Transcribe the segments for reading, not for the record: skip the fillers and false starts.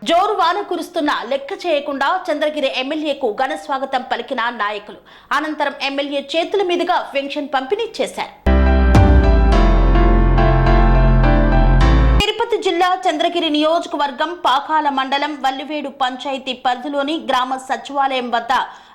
జోరు వాన కురుస్తున్న లెక్క చేయకుండా చంద్రగిరి ఎమ్మెల్యేకు ఘన స్వాగతం పలికిన నాయకులు. అనంతరం ఎమ్మెల్యే చేతుల మీదుగా పెన్షన్ పంపిణీ చేశారు. తిరుపతి జిల్లా చంద్రగిరి నియోజకవర్గం పాకాల మండలం వల్లివేడు పంచాయతీ పరిధిలోని గ్రామ సచివాలయం వద్ద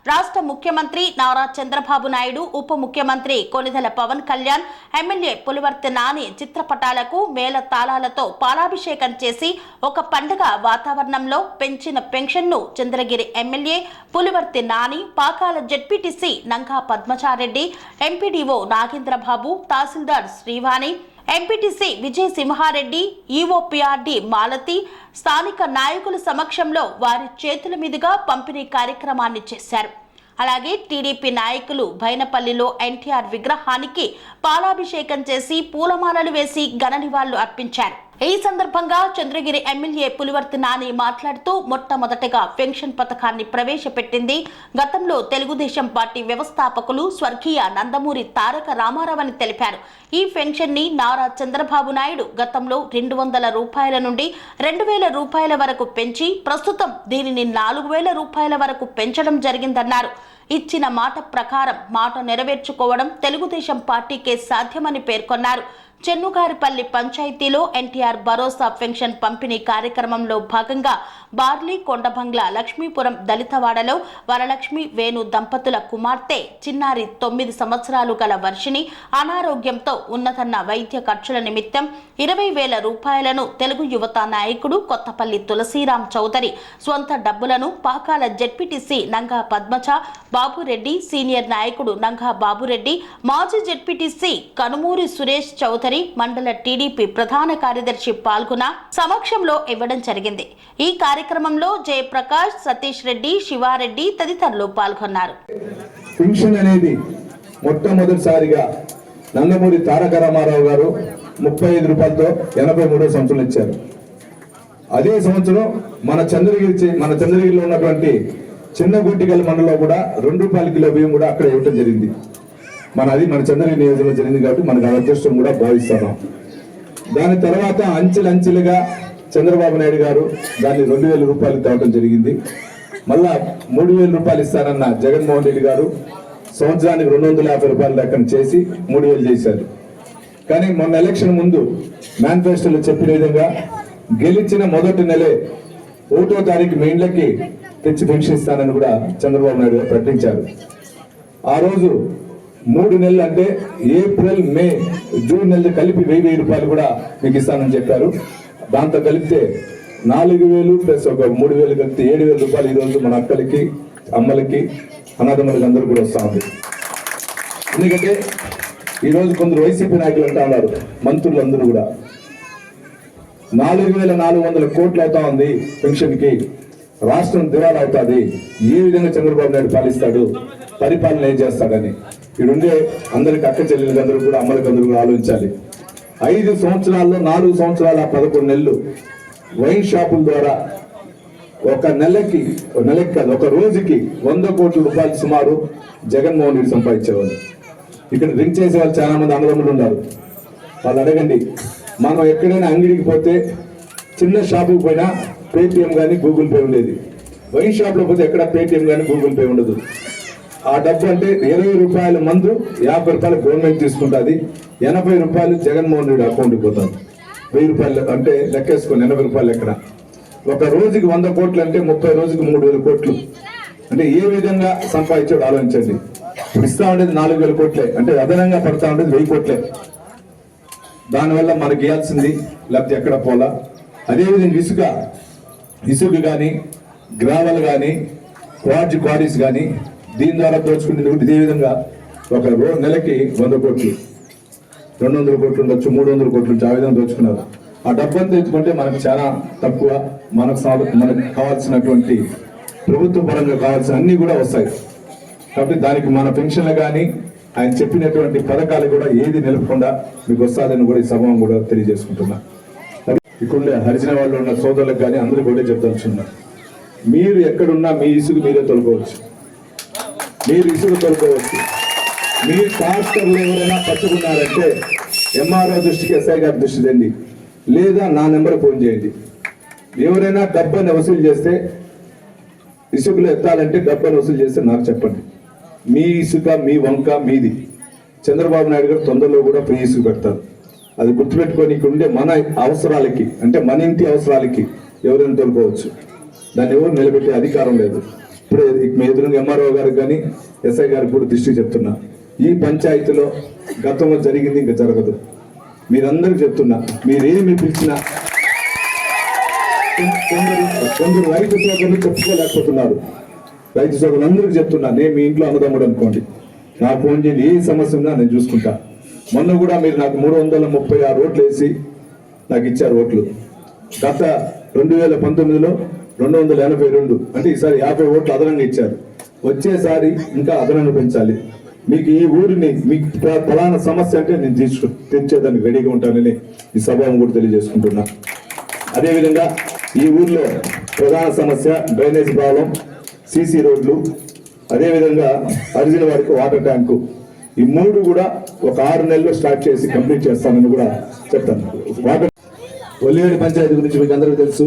రాష్ట్ర ముఖ్యమంత్రి నారా చంద్రబాబు నాయుడు, ఉప ముఖ్యమంత్రి కొనిదెల పవన్ కళ్యాణ్, ఎమ్మెల్యే పులివర్తి నాని చిత్రపటాలకు మేళ తాళాలతో పాలాభిషేకం చేసి ఒక పండుగ వాతావరణంలో పెంచిన పెన్షన్ను Chandragiri MLA Pulivarthi Nani, Pakala ZPTC నంగా Padmachareddy, MPDO Nagendra Babu, తహసీల్దార్ శ్రీవాణి, ఎంపీటీసీ విజయ్ సింహారెడ్డి, ఈఓపీఆర్డీ మాలతి, స్థానిక నాయకుల సమక్షంలో వారి చేతుల మీదుగా పంపిణీ కార్యక్రమాన్ని చేశారు. అలాగే టీడీపీ నాయకులు బైనపల్లిలో ఎన్టీఆర్ విగ్రహానికి పాలాభిషేకం చేసి పూలమాలలు వేసి ఘన నివాళులు అర్పించారు. ఈ సందర్భంగా చంద్రగిరి ఎమ్మెల్యే పులివర్తి నాని మాట్లాడుతూ మొట్టమొదటగా పెన్షన్ పథకాన్ని ప్రవేశపెట్టింది గతంలో తెలుగుదేశం పార్టీ వ్యవస్థాపకులు స్వర్గీయ నందమూరి తారక రామారావు అని తెలిపారు. ఈ పెన్షన్ ని నారా చంద్రబాబు నాయుడు గతంలో 200 రూపాయల నుండి 2000 రూపాయల వరకు పెంచి ప్రస్తుతం దీనిని 4000 రూపాయల వరకు పెంచడం జరిగిందన్నారు. ఇచ్చిన మాట ప్రకారం మాట నెరవేర్చుకోవడం తెలుగుదేశం పార్టీకే సాధ్యమని పేర్కొన్నారు. చెన్నుగారిపల్లి పంచాయతీలో ఎన్టీఆర్ భరోసా పెన్షన్ పంపిణీ కార్యక్రమంలో భాగంగా బార్లీ కొండబంగ్లా లక్ష్మీపురం దళితవాడలో వరలక్ష్మి వేణు దంపతుల కుమార్తె చిన్నారి 9 సంవత్సరాలు గల వర్షిని అనారోగ్యంతో ఉన్నతన్న వైద్య ఖర్చుల నిమిత్తం 20,000 రూపాయలను తెలుగు యువత నాయకుడు కొత్తపల్లి తులసీరాం చౌదరి స్వంత డబ్బులను పాకాల జెడ్పీటీసీ నంగా పద్మచ బాబురెడ్డి, సీనియర్ నాయకుడు నంగా బాబురెడ్డి, మాజీ జెడ్పీటీసీ కనుమూరి సురేష్ చౌదరి, మండల టీడీపీ ప్రధాన కార్యదర్శి పాల్గొన సమక్షంలో ఇవ్వడం జరిగింది. ఈ కార్యక్రమంలో జయప్రకాష్, సతీష్ రెడ్డి, శివారెడ్డి తదితరులు పాల్గొన్నారు. పెన్షన్ అనేది మొట్టమొదటిసారిగా నందమూరి తారక రామారావు గారు 35 రూపాయలతో 83వ సంవత్సరం ఇచ్చారు. అదే సంవత్సరం మన చంద్రగిరిలో ఉన్నటువంటి చిన్న గుంటిగల్ మండలంలో కూడా 2 రూపాయల కిలో బియ్యం కూడా అక్కడ ఇవ్వడం జరిగింది. మన చంద్రగిరి నియోజకవర్గంలో జరిగింది కాబట్టి మనకు అదృష్టం కూడా భావిస్తున్నాం. దాని తర్వాత అంచెలంచెలుగా చంద్రబాబు నాయుడు గారు దాన్ని 2,000 రూపాయలు తేవడం జరిగింది. మళ్ళా 3,000 రూపాయలు ఇస్తారన్న జగన్మోహన్ రెడ్డి గారు సంవత్సరానికి 250 రూపాయలు లెక్కన చేసి 3,000 చేశారు. కానీ మొన్న ఎలక్షన్ ముందు మేనిఫెస్టోలో చెప్పిన విధంగా గెలిచిన మొదటి నెలే 1వ తారీఖు మీ ఇండ్లకి తెచ్చి పెన్షన్ ఇస్తానని కూడా చంద్రబాబు నాయుడు గారు ప్రకటించారు. ఆ రోజు 3 నెలలు అంటే ఏప్రిల్, మే, జూన్ నెలలు కలిపి 1,000 రూపాయలు కూడా మీకు ఇస్తానని చెప్పారు. దాంతో కలిపితే 4,000 ప్లస్ ఒక 3,000 కలిపితే 7,000 రూపాయలు ఈరోజు మన అక్కలకి, అమ్మలకి, అనాథమ్మలకి అందరూ కూడా వస్తూ ఉంది. ఎందుకంటే ఈరోజు కొందరు వైసీపీ నాయకులు అంటా ఉన్నారు, మంత్రులు అందరూ కూడా 4,400 కోట్లు అవుతా ఉంది పెన్షన్కి, రాష్ట్రం దివాలా అవుతుంది, ఏ విధంగా చంద్రబాబు నాయుడు పాలిస్తాడు, పరిపాలన ఏం చేస్తాడని ఇడుండే అందరికి అక్క చెల్లెలకి అందరూ కూడా అమ్మలకి అందరూ కూడా ఆలోచించాలి. 5 సంవత్సరాల్లో 4 సంవత్సరాల 11 నెలలు వైన్ షాపుల ద్వారా ఒక నెలకి కాదు, ఒక రోజుకి 100 కోట్ల రూపాయలు సుమారు జగన్మోహన్ రెడ్డి సంపాదించేవాళ్ళు. ఇక్కడ డ్రింక్ చేసే వాళ్ళు చాలా మంది అన్నదమ్ములు ఉన్నారు. వాళ్ళు అడగండి, మనం ఎక్కడైనా అంగడికి పోతే చిన్న షాపుకి పోయినా పేటిఎం కానీ గూగుల్ పే ఉండేది. వైన్ షాప్లో పోతే ఎక్కడ పేటిఎం కానీ గూగుల్ పే ఉండదు. ఆ డబ్బు అంటే 20 రూపాయల మందు 50 రూపాయలు గవర్నమెంట్ తీసుకుంటుంది, 80 రూపాయలు జగన్మోహన్ రెడ్డి అకౌంట్కి పోతుంది. 1000 రూపాయలు అంటే లెక్కేసుకొని 80 రూపాయలు ఎక్కడ. ఒక రోజుకి 100 కోట్లు అంటే 30 రోజుకి 3,000 కోట్లు అంటే ఏ విధంగా సంపాదించాడు ఆలోచించండి. ఇప్పుడు ఇస్తా ఉండేది 4,000 కోట్లే, అంటే అదనంగా పడతా ఉండేది 1,000 కోట్లే. దానివల్ల మనకి ఇవ్వాల్సింది లేకపోతే ఎక్కడ పోలా. అదేవిధంగా ఇసుక కానీ, గ్రావెల్ కానీ, క్వారీస్ కానీ దీని ద్వారా దోచుకునేది ఇదే విధంగా ఒక నెలకి 100 కోట్లు, 200 కోట్లు ఉండొచ్చు, 300 కోట్లు ఆ విధంగా దోచుకున్నారు. ఆ డబ్బంతా ఎత్తుకుంటే మనకు చాలా తక్కువ, మనకు కావాల్సినటువంటి ప్రభుత్వ పరంగా కావాల్సిన అన్ని కూడా వస్తాయి. కాబట్టి దానికి మన పెన్షన్లు కానీ ఆయన చెప్పినటువంటి పథకాలు కూడా ఏది నిలపకుండా మీకు వస్తుందని కూడా ఈ సభ కూడా తెలియజేసుకుంటున్నా. ఇక్కడ హరిజన వాళ్ళు ఉన్న సోదరులకు కానీ అందరూ కూడా చెప్తాల్సింటున్నారు, మీరు ఎక్కడున్నా మీ ఇసుకు మీరే తొలగవచ్చు, మీరు ఇసుకు తొలగవచ్చు. మీ పాస్టర్లు ఎవరైనా పట్టుకున్నారంటే ఎంఆర్ఓ దృష్టికి, ఎస్ఐ గారి దృష్టి తెండి, లేదా నా నెంబర్ ఫోన్ చేయండి. ఎవరైనా డబ్బుని వసూలు చేస్తే, ఇసుకలో ఎత్తాలంటే డబ్బుని వసూలు చేస్తే నాకు చెప్పండి. మీ ఇసుక, మీ వంక మీది. చంద్రబాబు నాయుడు గారు తొందరలో కూడా ఫ్రీ ఇసుక పెడతారు. అది గుర్తుపెట్టుకొని ఇక్కడ ఉండే మన అవసరాలకి, అంటే మన ఇంటి అవసరాలకి ఎవరైనా తోలుకోవచ్చు. దాన్ని ఎవరు నిలబెట్టే అధికారం లేదు. ఇప్పుడే మీ ఎదురుగా ఎంఆర్ఓ గారికి కానీ ఎస్ఐ గారికి కూడా దృష్టి చెప్తున్నా, ఈ పంచాయతీలో గతంలో జరిగింది ఇంకా జరగదు. మీరందరికీ చెప్తున్నా, మీరేమి పిలిచినా కొందరు రైతు సోదరులు చెప్పుకోలేకపోతున్నారు. రైతు సోదరులు అందరికీ చెప్తున్నా, నేను మీ ఇంట్లో అన్నదమ్ముడు అనుకోండి, నాకు ఫోన్ చేయండి, ఏ సమస్య ఉన్నా నేను చూసుకుంటా. మొన్న కూడా మీరు నాకు 336 ఓట్లు వేసి నాకు ఇచ్చారు ఓట్లు. గత 2019లో 282, అంటే ఈసారి 50 ఓట్లు అదనంగా ఇచ్చారు. వచ్చేసారి ఇంకా అదనంగా పెంచాలి. మీకు ఈ ఊరిని, మీకు ఫలానా సమస్య అంటే నేను తీర్చేదానికి రెడీగా ఉంటానని ఈ సభను కూడా తెలియజేసుకుంటున్నా. అదేవిధంగా ఈ ఊర్లో ప్రధాన సమస్య డ్రైనేజ్ ప్రాబ్లం, సీసీ రోడ్లు, అదేవిధంగా అరిజిన వారికి వాటర్ ట్యాంకు. ఈ 3 కూడా ఒక 6 నెలల్లో స్టార్ట్ చేసి కంప్లీట్ చేస్తానని కూడా చెప్తాను. వాటర్ ఒల్లివేడి పంచాయతీ గురించి మీకు అందరికీ తెలుసు,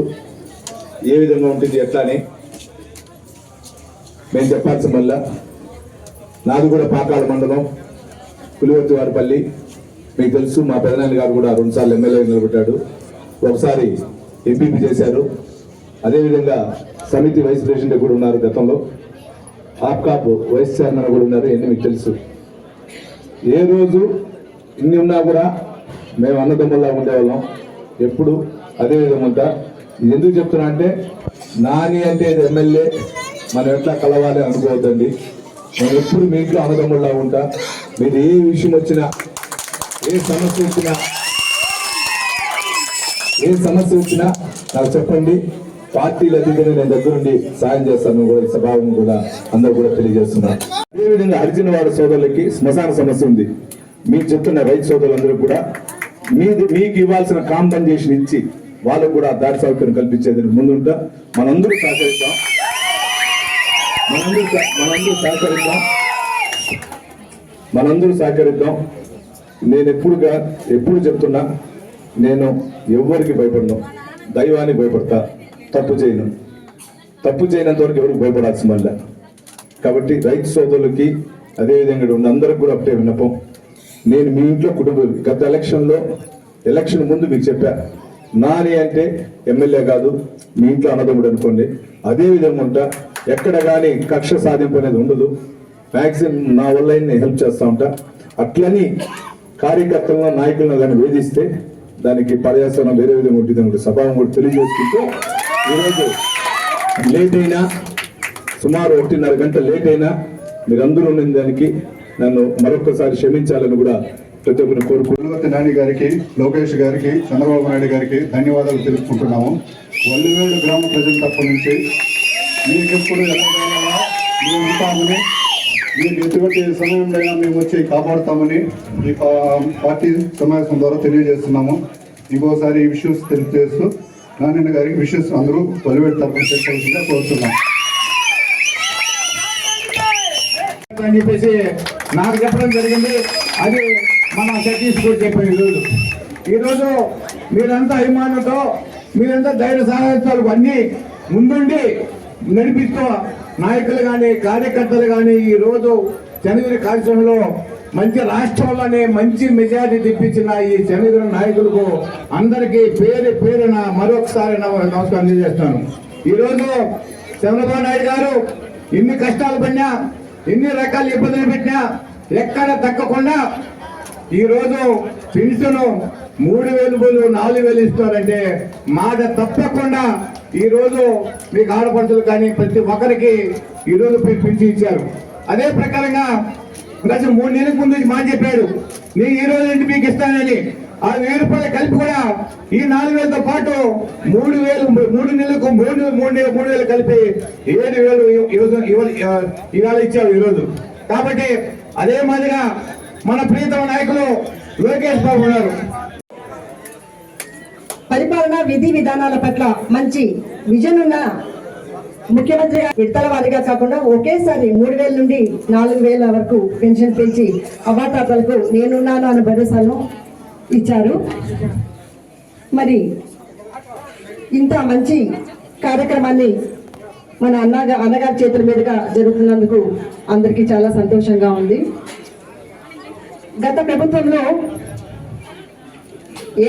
ఏ విధంగా ఉంటుంది ఎట్లా అని మేము చెప్పాల్సిన వల్ల. నాది కూడా పాకాల మండలం, పులివర్తి వారిపల్లి. మీకు తెలుసు, మా పెదనాన్న గారు కూడా 2 సార్లు ఎమ్మెల్యే నిలబెట్టాడు, ఒకసారి ఎంపీపీ చేశారు. అదేవిధంగా సమితి వైస్ ప్రెసిడెంట్ కూడా ఉన్నారు, గతంలో ఆప్కాప్ వైస్ చైర్మన్ కూడా ఉన్నారు. ఇవన్నీ మీకు తెలుసు. ఏ రోజు ఇన్ని ఉన్నా కూడా మేము అన్నదమ్ముల్లా ఉండేవాళ్ళం ఎప్పుడు. అదేవిధంగా ఉంటా. ఇది ఎందుకు చెప్తున్నా అంటే, నాని అంటే ఇది ఎమ్మెల్యే, మనం ఎట్లా కలవాలి అనుకోవద్దండి. నేను ఎప్పుడు మీ ఇంట్లో అన్నదమ్ముల్లా ఉంటా. మీరు ఏ విషయం వచ్చినా, ఏ సమస్య వచ్చినా నాకు చెప్పండి. పార్టీలు అధికంగా నేను దగ్గరుండి సాయం చేస్తాను కూడా, ఈ స్వభావం కూడా అందరూ కూడా తెలియజేస్తున్నాను. అదేవిధంగా అర్జున వారి సోదరులకి శ్మశాన సమస్య ఉంది. మీకు చెప్తున్న రైతు సోదరులందరూ కూడా మీకు ఇవ్వాల్సిన కాంపెన్సేషన్ ఇచ్చి వాళ్ళకు కూడా దారి సౌకర్యం కల్పించేందుకు ముందుంటా. మనందరూ సహకరిద్దాం. నేను ఎప్పుడు చెప్తున్నా, నేను ఎవరికి భయపడను, దైవానికి భయపడతా. తప్పు చేయనంత వరకు ఎవరికి భయపడాల్సిన వల్ల. కాబట్టి రైతు సోదరులకి, అదేవిధంగా ఉన్న అందరికి కూడా ఒకటే విన్నపం. నేను మీ ఇంట్లో కుటుంబం, గత ఎలక్షన్ ముందు మీకు చెప్పా, నాని అంటే ఎమ్మెల్యే కాదు, మీ ఇంట్లో అన్నదమ్ముడు అనుకోండి. అదేవిధంగా ఉంటా. ఎక్కడ కానీ కక్ష సాధింపు అనేది ఉండదు. మ్యాక్సిమం నా వల్ల నేను హెల్ప్ చేస్తూ ఉంటా. అట్లని కార్యకర్తలను, నాయకులను కానీ వేధిస్తే దానికి పర్యావరణం వేరే విధంగా ఉంటుంది. సభావం కూడా తెలియజేసుకుంటూ, ఈరోజు లేట్ అయినా, సుమారు 1.5 గంటలు లేట్ అయినా, మీరందరూ ఉన్న దానికి నన్ను మరొకసారి క్షమించాలని కూడా ప్రతి ఒక్కరిని పులివర్తి నాని గారికి, లోకేష్ గారికి, చంద్రబాబు నాయుడు గారికి ధన్యవాదాలు తెలుపుకుంటున్నాము. వల్లివేడు గ్రామ ప్రజల తరపు నుంచి మీకెప్పుడు ఎలాగైనా మేము ఉంటామని, మీకు ఎటువంటి సమయంలో మేము వచ్చి కాపాడుతామని ఈ పార్టీ సమావేశం ద్వారా తెలియజేస్తున్నాము. ఇంకోసారి ఈ విషయస్ తెలియజేస్తూ నారాయణ గారికి విషయస్ అందరూ వల్లివేడు తరపున చేసుకోవాల్సిందిగా కోరుతున్నాం అని చెప్పేసి నాకు చెప్పడం జరిగింది. అది మన సతీష్ కూడా చెప్పారు. ఈరోజు మీరంతా అభిమానంతో, మీరంతా ధైర్య సాహసాలు అన్నీ ముందుండి నడిపిస్తూ, నాయకులు కానీ కార్యకర్తలు కానీ ఈరోజు జనగిరి కార్యక్రమంలో మంచి రాష్ట్రంలోనే మంచి మెజారిటీ తెప్పించిన ఈ జనగిరి నాయకులకు అందరికీ పేరున మరొకసారి నమస్కారం తెలియజేస్తాను. ఈరోజు చంద్రబాబు నాయుడు గారు ఇన్ని కష్టాలు పడినా, ఎన్ని రకాల ఇబ్బందులు పెట్టినా ఎక్కడ తగ్గకుండా ఈరోజు పెన్షన్ 3,000 బదులు 4,000 ఇస్తారంటే మాట తప్పకుండా ఈరోజు మీకు ఆడపడుతులు కానీ ప్రతి ఒక్కరికి ఈరోజు పెన్షన్ ఇచ్చారు. అదే ప్రకారంగా గత 3 నెలలకు ముందు మాట చెప్పాడు, నేను ఈ రోజు ఏంటి మీకు ఇస్తానని. ఆ 1,000 రూపాయలు కలిపి కూడా ఈ 4,000తో పాటు 3,000 3 నెలలకు 3,000 కలిపి 7,000 ఇవాళ ఇచ్చారు ఈరోజు. కాబట్టి అదే మాదిరిగా మన ప్రియతమ నాయకులు లోకేష్ బాబు ఉన్నారు. పరిపాలన విధి విధానాల పట్ల మంచి విజన్ ఉన్న ముఖ్యమంత్రి విడతల వారీగా కాకుండా ఒకేసారి 3,000 నుండి 4,000 వరకు పెన్షన్ పెంచి అవాతాతలకు నేనున్నాను అనే భరోసాను ఇచ్చారు. మరి ఇంత మంచి కార్యక్రమాన్ని మన అన్నగారి చేతుల మీదుగా జరుగుతున్నందుకు అందరికీ చాలా సంతోషంగా ఉంది. గత ప్రభుత్వంలో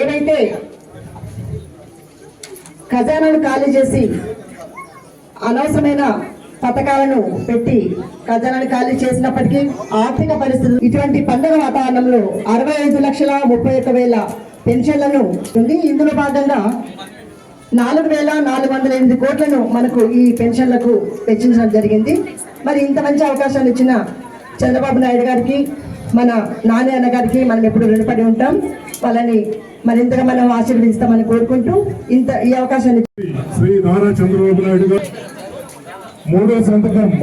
ఏవైతే ఖజానాను ఖాళీ చేసి అనవసరమైన పథకాలను పెట్టి ఖజానాను ఖాళీ చేసినప్పటికీ ఆర్థిక పరిస్థితులు ఇటువంటి పండుగ వాతావరణంలో 65,31,000 పెన్షన్లను ఉంది. ఇందులో భాగంగా 4,408 కోట్లను మనకు ఈ పెన్షన్లకు వెచ్చించడం జరిగింది. మరి ఇంత మంచి అవకాశాన్ని ఇచ్చిన చంద్రబాబు నాయుడు గారికి, మన నాని అన్న గారికి మనం ఎప్పుడు రుణపడి ఉంటాం. వాళ్ళని మరింతగా మనం ఆశీర్వదిస్తామని కోరుకుంటూ ఈ అవకాశాన్ని శ్రీ నారా చంద్రబాబు నాయుడు గారు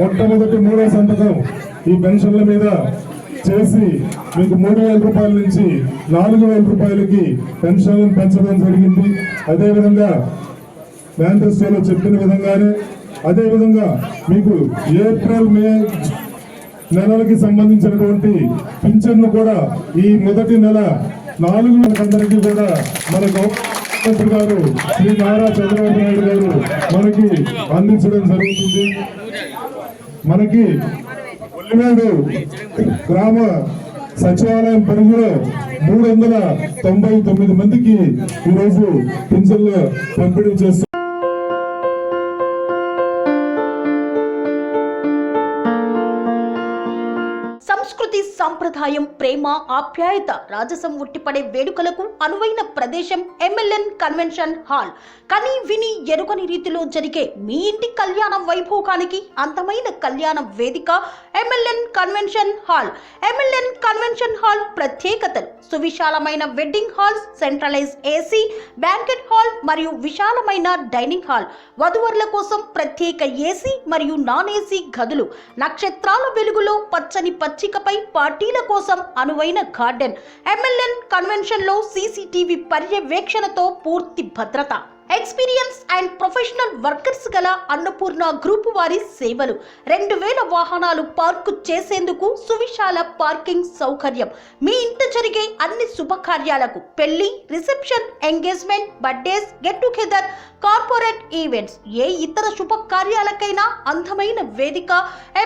మొట్టమొదటి మూడో సంతకం ఈ పెన్షన్ల మీద చేసి మీకు 3,000 రూపాయల నుంచి 4,000 రూపాయలకి పెన్షన్లను పెంచడం జరిగింది. అదేవిధంగా మేనిఫెస్టోలో చెప్పిన విధంగానే అదేవిధంగా మీకు ఏప్రిల్ మే నెలలకి సంబంధించినటువంటి పింఛన్ను కూడా ఈ మొదటి నెల 4 అందరికీ కూడా మన ముఖ్యమంత్రి గారు శ్రీ నారా చంద్రబాబు నాయుడు గారు మనకి అందించడం జరుగుతుంది. మనకి ఒల్లివేడు గ్రామ సచివాలయం పరిధిలో 399 మందికి ఈరోజు పింఛన్లు పంపిణీ చేస్తున్నారు. సంస్కృతి, సంప్రదాయం, ప్రేమ, ఆప్యాయత, రాజసం ఉట్టిపడే వేడుకలకు అనువైన ప్రదేశం MLN కన్వెన్షన్ హాల్. కని విని ఎరుగని రీతిలో జరిగే మీ ఇంటి కళ్యాణ వైభోగానికి అందమైన కళ్యాణ వేదిక MLN convention hall. MLN convention hall ప్రత్యేకతలు: సువిశాలమైన wedding halls, centralise AC banquet hall మరియు విశాలమైన డైనింగ్ హాల్, వధువరుల కోసం ప్రత్యేక AC మరియు నాన్ AC గదులు, నక్షత్రాల వెలుగులో పచ్చని పచ్చికపై పార్టీల కోసం అనువైన గార్డెన్. MLN కన్వెన్షన్ లో CCTV పర్యవేక్షణతో పూర్తి భద్రత. ఎక్స్పీరియన్స్ అండ్ ప్రొఫెషనల్ వర్కర్స్ గల అన్నపూర్ణ గ్రూప్ వారి సేవలు. 2,000 వాహనాలు పార్కు చేసేందుకు సువిశాల పార్కింగ్ సౌకర్యం. మీ ఇంట జరిగే అన్ని శుభకార్యాలకు, పెళ్లి, reception, engagement, birthdays, get together, corporate events, ఏ ఇతర శుభకార్యాలకైనా అందమైన వేదిక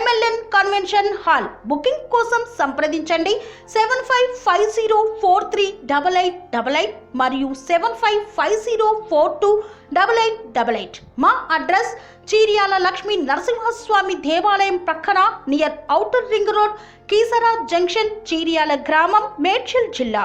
MLN కన్వెన్షన్ హాల్. బుకింగ్ కోసం సంప్రదించండి 7550438888 మరియు 7550428888. మా అడ్రస్ చీర్యాల లక్ష్మీ నరసింహస్వామి దేవాలయం ప్రక్కన, near outer ring road, Keesara junction, Cheeryal గ్రామం, మేడ్చల్ జిల్లా.